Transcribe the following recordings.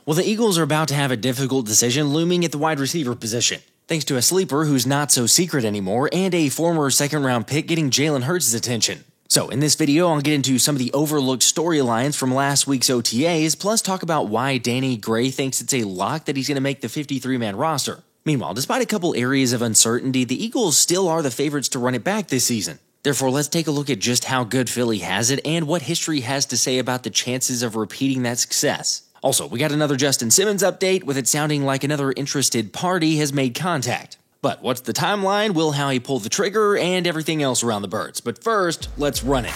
Well, the Eagles are about to have a difficult decision looming at the wide receiver position, thanks to a sleeper who's not so secret anymore and a former second-round pick getting Jalen Hurts' attention. So in this video, I'll get into some of the overlooked storylines from last week's OTAs, plus talk about why Danny Gray thinks it's a lock that he's going to make the 53-man roster. Meanwhile, despite a couple areas of uncertainty, the Eagles still are the favorites to run it back this season. Therefore, let's take a look at just how good Philly has it and what history has to say about the chances of repeating that success. Also, we got another Justin Simmons update, with it sounding like another interested party has made contact. But what's the timeline, will how he pulled the trigger, and everything else around the birds. But first, let's run it.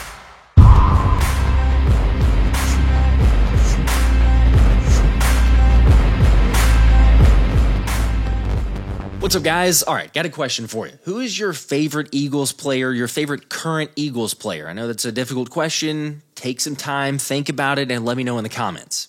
What's up, guys? Alright, got a question for you. Who is your favorite Eagles player, your favorite current Eagles player? I know that's a difficult question. Take some time, think about it, and let me know in the comments.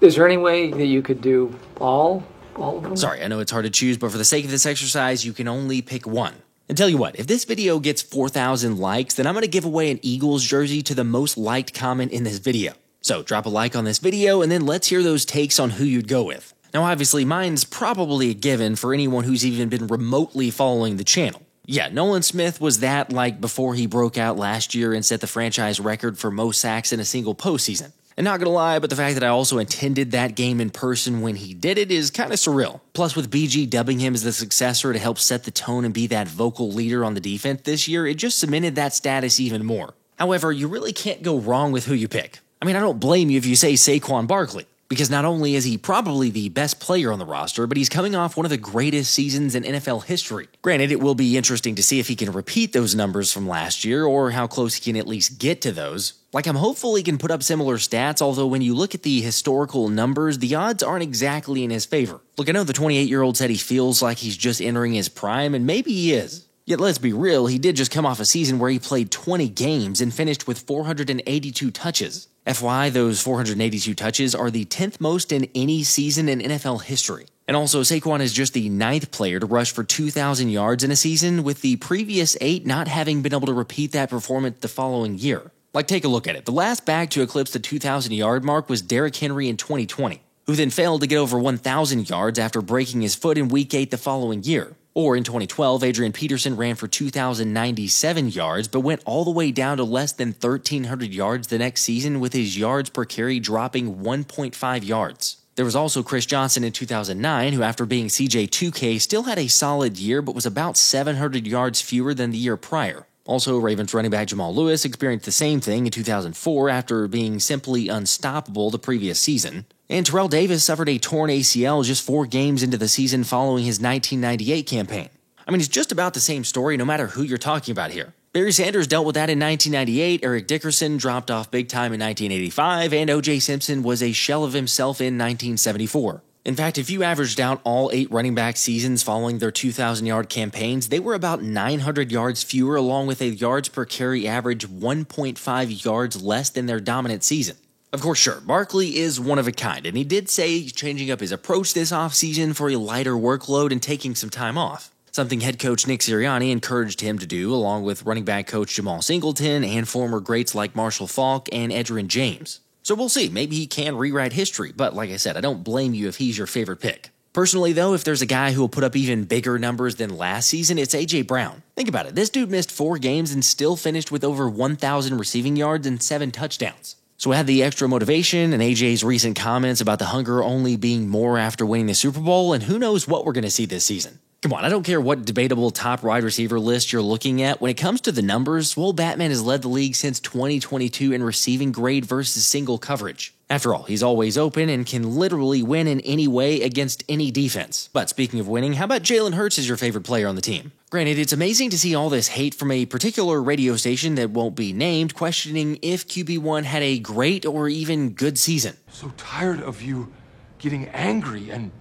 Is there any way that you could do all of them? Sorry, I know it's hard to choose, but for the sake of this exercise, you can only pick one. And tell you what, if this video gets 4,000 likes, then I'm going to give away an Eagles jersey to the most liked comment in this video. So drop a like on this video, and then let's hear those takes on who you'd go with. Now obviously, mine's probably a given for anyone who's even been remotely following the channel. Yeah, Nolan Smith was that like before he broke out last year and set the franchise record for most sacks in a single postseason. And not gonna lie, but the fact that I also attended that game in person when he did it is kinda surreal. Plus, with BG dubbing him as the successor to help set the tone and be that vocal leader on the defense this year, it just cemented that status even more. However, you really can't go wrong with who you pick. I mean, I don't blame you if you say Saquon Barkley, because not only is he probably the best player on the roster, but he's coming off one of the greatest seasons in NFL history. Granted, it will be interesting to see if he can repeat those numbers from last year, or how close he can at least get to those. Like, I'm hopeful he can put up similar stats, although when you look at the historical numbers, the odds aren't exactly in his favor. Look, I know the 28-year-old said he feels like he's just entering his prime, and maybe he is. Yet let's be real, he did just come off a season where he played 20 games and finished with 482 touches. FYI, those 482 touches are the 10th most in any season in NFL history. And also, Saquon is just the 9th player to rush for 2,000 yards in a season, with the previous 8 not having been able to repeat that performance the following year. Like, take a look at it. The last back to eclipse the 2,000-yard mark was Derrick Henry in 2020, who then failed to get over 1,000 yards after breaking his foot in Week 8 the following year. Or in 2012, Adrian Peterson ran for 2,097 yards, but went all the way down to less than 1,300 yards the next season, with his yards per carry dropping 1.5 yards. There was also Chris Johnson in 2009, who after being CJ2K still had a solid year, but was about 700 yards fewer than the year prior. Also, Ravens running back Jamal Lewis experienced the same thing in 2004 after being simply unstoppable the previous season. And Terrell Davis suffered a torn ACL just 4 games into the season following his 1998 campaign. I mean, it's just about the same story no matter who you're talking about here. Barry Sanders dealt with that in 1998, Eric Dickerson dropped off big time in 1985, and O.J. Simpson was a shell of himself in 1974. In fact, if you averaged out all 8 running back seasons following their 2,000-yard campaigns, they were about 900 yards fewer, along with a yards per carry average 1.5 yards less than their dominant season. Of course, sure, Barkley is one of a kind, and he did say he's changing up his approach this offseason for a lighter workload and taking some time off. Something head coach Nick Sirianni encouraged him to do, along with running back coach Jamal Singleton and former greats like Marshall Faulk and Edgerrin James. So we'll see, maybe he can rewrite history, but like I said, I don't blame you if he's your favorite pick. Personally though, if there's a guy who will put up even bigger numbers than last season, it's A.J. Brown. Think about it, this dude missed 4 games and still finished with over 1,000 receiving yards and 7 touchdowns. So add the extra motivation and AJ's recent comments about the hunger only being more after winning the Super Bowl, and who knows what we're going to see this season. Come on, I don't care what debatable top wide receiver list you're looking at. When it comes to the numbers, Will Batman has led the league since 2022 in receiving grade versus single coverage. After all, he's always open and can literally win in any way against any defense. But speaking of winning, how about Jalen Hurts as your favorite player on the team? Granted, it's amazing to see all this hate from a particular radio station that won't be named, questioning if QB1 had a great or even good season. So tired of you getting angry and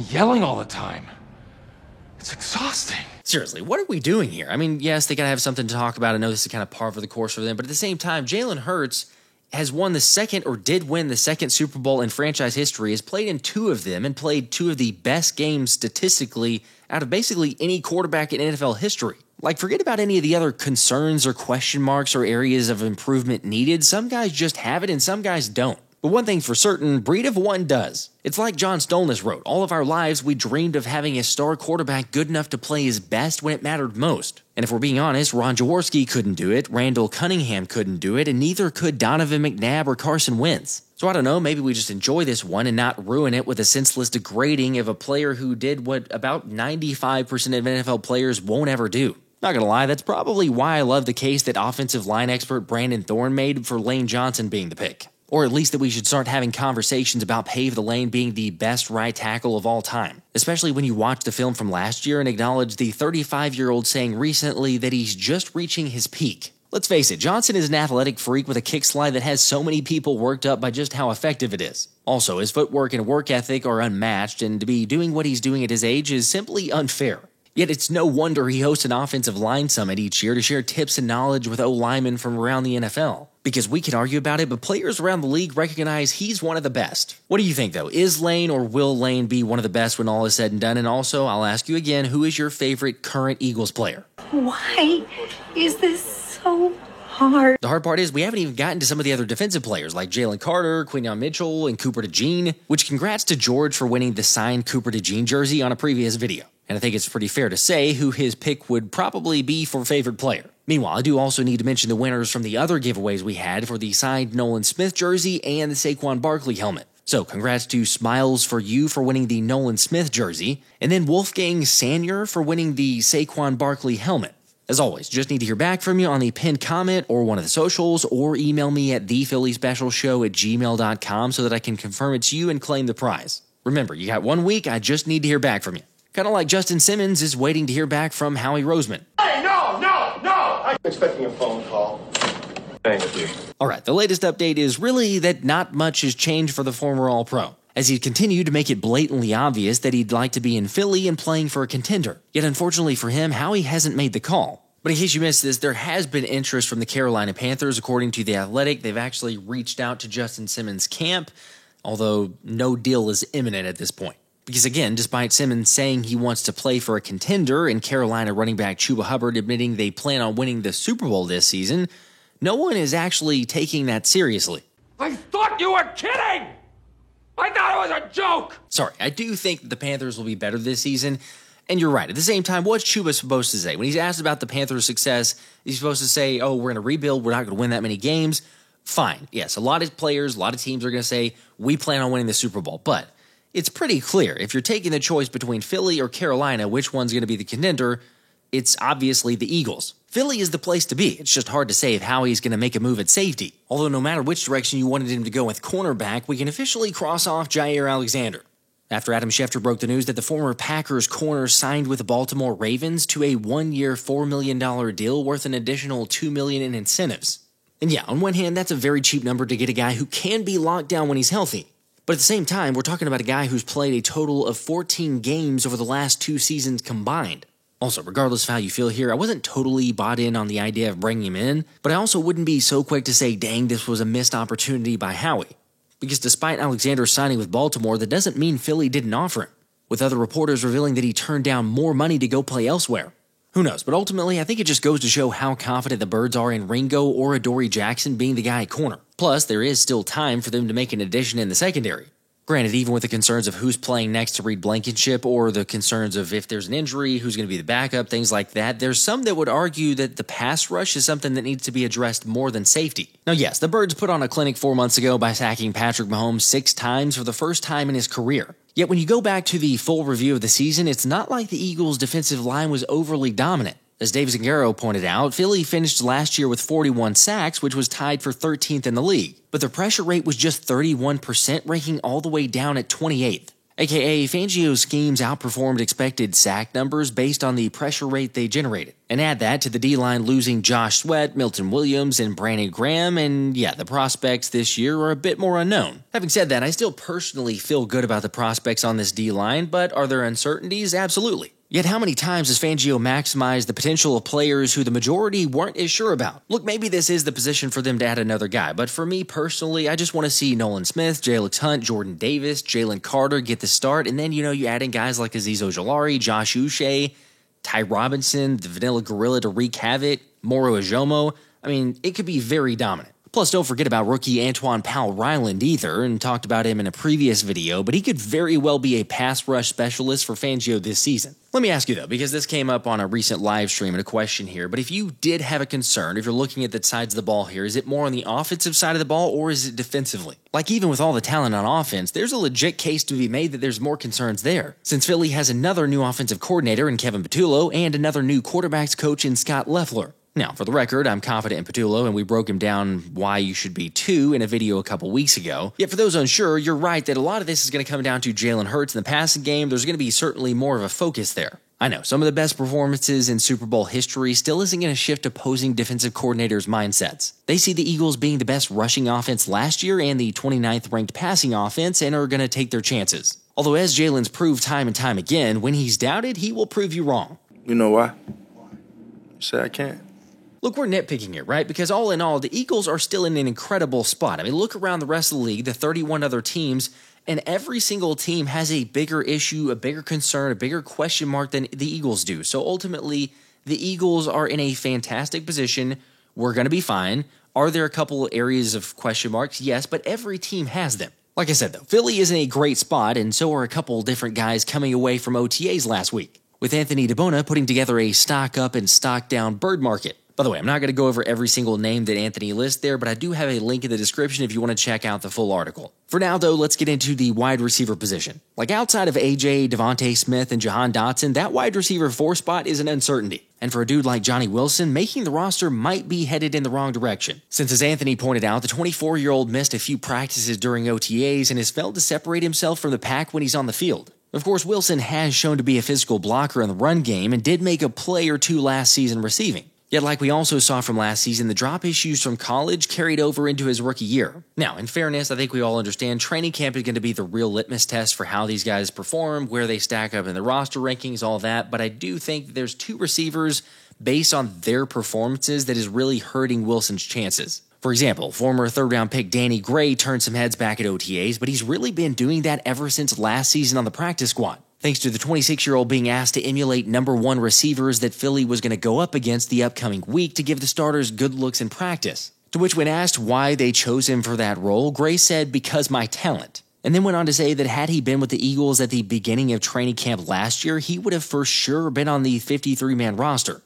yelling all the time. It's exhausting. Seriously, what are we doing here? I mean, yes, they gotta have something to talk about. I know this is kind of par for the course for them, but at the same time, Jalen Hurts has won the second, or did win the second Super Bowl in franchise history, has played in 2 of them, and played 2 of the best games statistically out of basically any quarterback in NFL history. Like, forget about any of the other concerns or question marks or areas of improvement needed. Some guys just have it and some guys don't. But one thing's for certain, breed of one does. It's like John Stolnis wrote, all of our lives we dreamed of having a star quarterback good enough to play his best when it mattered most. And if we're being honest, Ron Jaworski couldn't do it, Randall Cunningham couldn't do it, and neither could Donovan McNabb or Carson Wentz. So I don't know, maybe we just enjoy this one and not ruin it with a senseless degrading of a player who did what about 95% of NFL players won't ever do. Not gonna lie, that's probably why I love the case that offensive line expert Brandon Thorne made for Lane Johnson being the pick. Or at least that we should start having conversations about Pave the Lane being the best right tackle of all time. Especially when you watch the film from last year and acknowledge the 35-year-old saying recently that he's just reaching his peak. Let's face it, Johnson is an athletic freak with a kick slide that has so many people worked up by just how effective it is. Also, his footwork and work ethic are unmatched, and to be doing what he's doing at his age is simply unfair. Yet it's no wonder he hosts an offensive line summit each year to share tips and knowledge with O-linemen from around the NFL. Because we can argue about it, but players around the league recognize he's one of the best. What do you think though? Is Lane or will Lane be one of the best when all is said and done? And also, I'll ask you again, who is your favorite current Eagles player? Why is this so hard? The hard part is we haven't even gotten to some of the other defensive players like Jalen Carter, Quinyon Mitchell, and Cooper DeJean, which congrats to George for winning the signed Cooper DeJean jersey on a previous video. And I think it's pretty fair to say who his pick would probably be for favorite player. Meanwhile, I do also need to mention the winners from the other giveaways we had for the signed Nolan Smith jersey and the Saquon Barkley helmet. So congrats to Smiles for you for winning the Nolan Smith jersey, and then Wolfgang Sanier for winning the Saquon Barkley helmet. As always, just need to hear back from you on the pinned comment or one of the socials, or email me at thephillyspecialshow@gmail.com so that I can confirm it's you and claim the prize. Remember, you got 1 week, I just need to hear back from you. Kind of like Justin Simmons is waiting to hear back from Howie Roseman. Hey, no! I'm expecting a phone call. Thank you. Alright, the latest update is really that not much has changed for the former All-Pro, as he'd continued to make it blatantly obvious that he'd like to be in Philly and playing for a contender. Yet unfortunately for him, Howie hasn't made the call. But in case you missed this, there has been interest from the Carolina Panthers. According to The Athletic, they've actually reached out to Justin Simmons' camp, although no deal is imminent at this point. Because again, despite Simmons saying he wants to play for a contender and Carolina running back Chuba Hubbard admitting they plan on winning the Super Bowl this season, no one is actually taking that seriously. I thought you were kidding! I thought it was a joke! Sorry, I do think that the Panthers will be better this season, and you're right. At the same time, what's Chuba supposed to say? When he's asked about the Panthers' success, he's supposed to say, oh, we're going to rebuild, we're not going to win that many games. Fine, yes, a lot of players, a lot of teams are going to say, we plan on winning the Super Bowl, but it's pretty clear. If you're taking the choice between Philly or Carolina, which one's going to be the contender, it's obviously the Eagles. Philly is the place to be. It's just hard to say if Howie's going to make a move at safety. Although no matter which direction you wanted him to go with cornerback, we can officially cross off Jair Alexander. After Adam Schefter broke the news that the former Packers corner signed with the Baltimore Ravens to a 1-year $4 million deal worth an additional $2 million in incentives. And yeah, on one hand, that's a very cheap number to get a guy who can be locked down when he's healthy. But at the same time, we're talking about a guy who's played a total of 14 games over the last 2 seasons combined. Also, regardless of how you feel here, I wasn't totally bought in on the idea of bringing him in, but I also wouldn't be so quick to say, dang, this was a missed opportunity by Howie. Because despite Alexander signing with Baltimore, that doesn't mean Philly didn't offer him, with other reporters revealing that he turned down more money to go play elsewhere. Who knows, but ultimately, I think it just goes to show how confident the Birds are in Ringo or Adoree Jackson being the guy at corner. Plus, there is still time for them to make an addition in the secondary. Granted, even with the concerns of who's playing next to Reed Blankenship or the concerns of if there's an injury, who's going to be the backup, things like that, there's some that would argue that the pass rush is something that needs to be addressed more than safety. Now yes, the Birds put on a clinic 4 months ago by sacking Patrick Mahomes 6 times for the first time in his career. Yet when you go back to the full review of the season, it's not like the Eagles' defensive line was overly dominant. As Dave Zangaro pointed out, Philly finished last year with 41 sacks, which was tied for 13th in the league. But their pressure rate was just 31%, ranking all the way down at 28th. AKA, Fangio's schemes outperformed expected sack numbers based on the pressure rate they generated. And add that to the D-line losing Josh Sweat, Milton Williams, and Brandon Graham, and yeah, the prospects this year are a bit more unknown. Having said that, I still personally feel good about the prospects on this D-line, but are there uncertainties? Absolutely. Yet how many times has Fangio maximized the potential of players who the majority weren't as sure about? Look, maybe this is the position for them to add another guy, but for me personally, I just want to see Nolan Smith, Jalen Hunt, Jordan Davis, Jalen Carter get the start, and then, you add in guys like Azeez Ojulari, Josh Uche, Ty Robinson, the Vanilla Gorilla to wreak havoc, Moro Ajomo. I mean, it could be very dominant. Plus, don't forget about rookie Antoine Powell-Ryland either, and talked about him in a previous video, but he could very well be a pass rush specialist for Fangio this season. Let me ask you though, because this came up on a recent live stream and a question here, but if you did have a concern, if you're looking at the sides of the ball here, is it more on the offensive side of the ball or is it defensively? Like even with all the talent on offense, there's a legit case to be made that there's more concerns there, since Philly has another new offensive coordinator in Kevin Patullo and another new quarterbacks coach in Scott Loeffler. Now, for the record, I'm confident in Patullo, and we broke him down why you should be too in a video a couple weeks ago. Yet for those unsure, you're right that a lot of this is going to come down to Jalen Hurts in the passing game. There's going to be certainly more of a focus there. I know, some of the best performances in Super Bowl history still isn't going to shift opposing defensive coordinators' mindsets. They see the Eagles being the best rushing offense last year and the 29th ranked passing offense and are going to take their chances. Although as Jalen's proved time and time again, when he's doubted, he will prove you wrong. You know why? Say I can't. Look, we're nitpicking here, right? Because all in all, the Eagles are still in an incredible spot. I mean, look around the rest of the league, the 31 other teams, and every single team has a bigger issue, a bigger concern, a bigger question mark than the Eagles do. So ultimately, the Eagles are in a fantastic position. We're going to be fine. Are there a couple areas of question marks? Yes, but every team has them. Like I said, though, Philly is in a great spot, and so are a couple different guys coming away from OTAs last week, with Anthony DiBona putting together a stock up and stock down bird market. By the way, I'm not going to go over every single name that Anthony lists there, but I do have a link in the description if you want to check out the full article. For now, though, let's get into the wide receiver position. Like outside of AJ, Devontae Smith, and Jahan Dotson, that wide receiver 4 spot is an uncertainty. And for a dude like Johnny Wilson, making the roster might be headed in the wrong direction. Since as Anthony pointed out, the 24-year-old missed a few practices during OTAs and has failed to separate himself from the pack when he's on the field. Of course, Wilson has shown to be a physical blocker in the run game and did make a play or two last season receiving. Yet like we also saw from last season, the drop issues from college carried over into his rookie year. Now, in fairness, I think we all understand training camp is going to be the real litmus test for how these guys perform, where they stack up in the roster rankings, all that, but I do think that there's 2 receivers based on their performances that is really hurting Wilson's chances. For example, former third-round pick Danny Gray turned some heads back at OTAs, but he's really been doing that ever since last season on the practice squad, thanks to the 26-year-old being asked to emulate number 1 receivers that Philly was going to go up against the upcoming week to give the starters good looks in practice. To which when asked why they chose him for that role, Gray said, "Because my talent." And then went on to say that had he been with the Eagles at the beginning of training camp last year, he would have for sure been on the 53-man roster.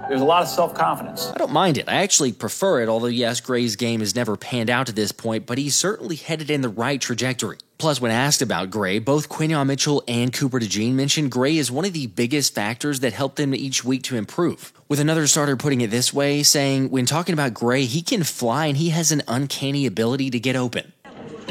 There's a lot of self-confidence. I don't mind it. I actually prefer it, although yes, Gray's game has never panned out to this point, but he's certainly headed in the right trajectory. Plus, when asked about Gray, both Quinyon Mitchell and Cooper DeJean mentioned Gray is one of the biggest factors that helped them each week to improve. With another starter putting it this way, saying, when talking about Gray, he can fly and he has an uncanny ability to get open.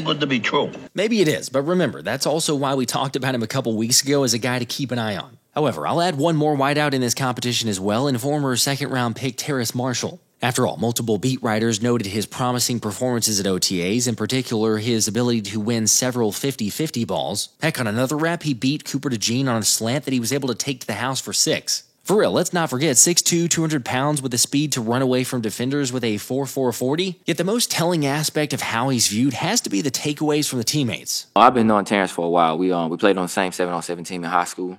Good to be true. Maybe it is, but remember, that's also why we talked about him a couple weeks ago as a guy to keep an eye on. However, I'll add one more wideout in this competition as well, and former second-round pick Terrace Marshall. After all, multiple beat writers noted his promising performances at OTAs, in particular his ability to win several 50-50 balls. Heck, on another rep, he beat Cooper DeJean on a slant that he was able to take to the house for 6. For real, let's not forget 6'2", 200 pounds with the speed to run away from defenders with a 4.4 40. Yet the most telling aspect of how he's viewed has to be the takeaways from the teammates. I've been knowing Terrence for a while. We played on the same 7-on-7 team in high school.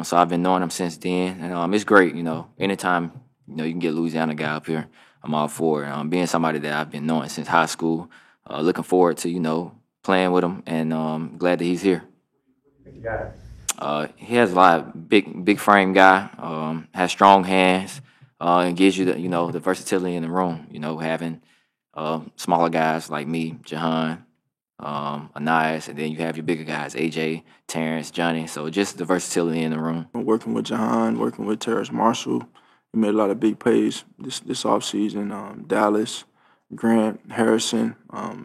So I've been knowing him since then. And it's great, anytime, you can get a Louisiana guy up here, I'm all for it. Being somebody that I've been knowing since high school, looking forward to, playing with him, and glad that he's here. He has a lot of big frame guy, has strong hands, and gives you the versatility in the room. Having smaller guys like me, Jahan, Anais, and then you have your bigger guys, AJ, Terrence, Johnny. So just the versatility in the room. Working with Jahan, working with Terrace Marshall, we made a lot of big plays this offseason. Dallas, Grant, Harrison,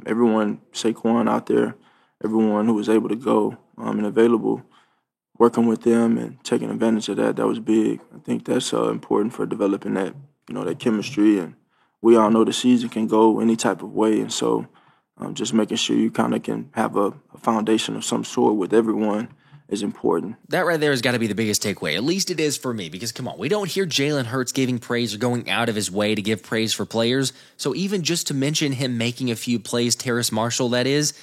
everyone, Saquon out there, everyone who was able to go and available. Working with them and taking advantage of that was big. I think that's important for developing that, that chemistry. And we all know the season can go any type of way. And so just making sure you kind of can have a foundation of some sort with everyone is important. That right there has got to be the biggest takeaway. At least it is for me, because come on, we don't hear Jalen Hurts giving praise or going out of his way to give praise for players. So even just to mention him making a few plays, Terrace Marshall, that is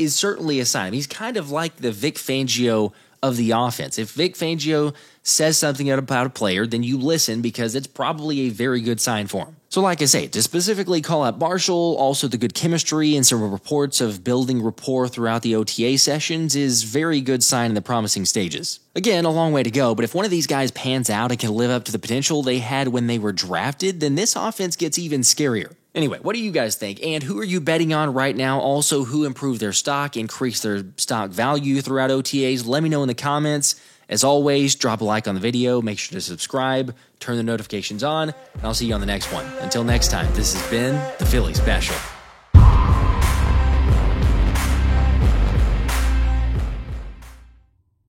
certainly a sign. He's kind of like the Vic Fangio of the offense. If Vic Fangio says something about a player, then you listen because it's probably a very good sign for him. So So like I say, to specifically call out Marshall, also the good chemistry and some reports of building rapport throughout the OTA sessions is very good sign in the promising stages. Again, a long way to go, but if one of these guys pans out and can live up to the potential they had when they were drafted, then this offense gets even scarier. Anyway, what do you guys think? And who are you betting on right now? Also, who improved their stock, increased their stock value throughout OTAs? Let me know in the comments. As always, drop a like on the video, make sure to subscribe, turn the notifications on, and I'll see you on the next one. Until next time, this has been the Philly Special.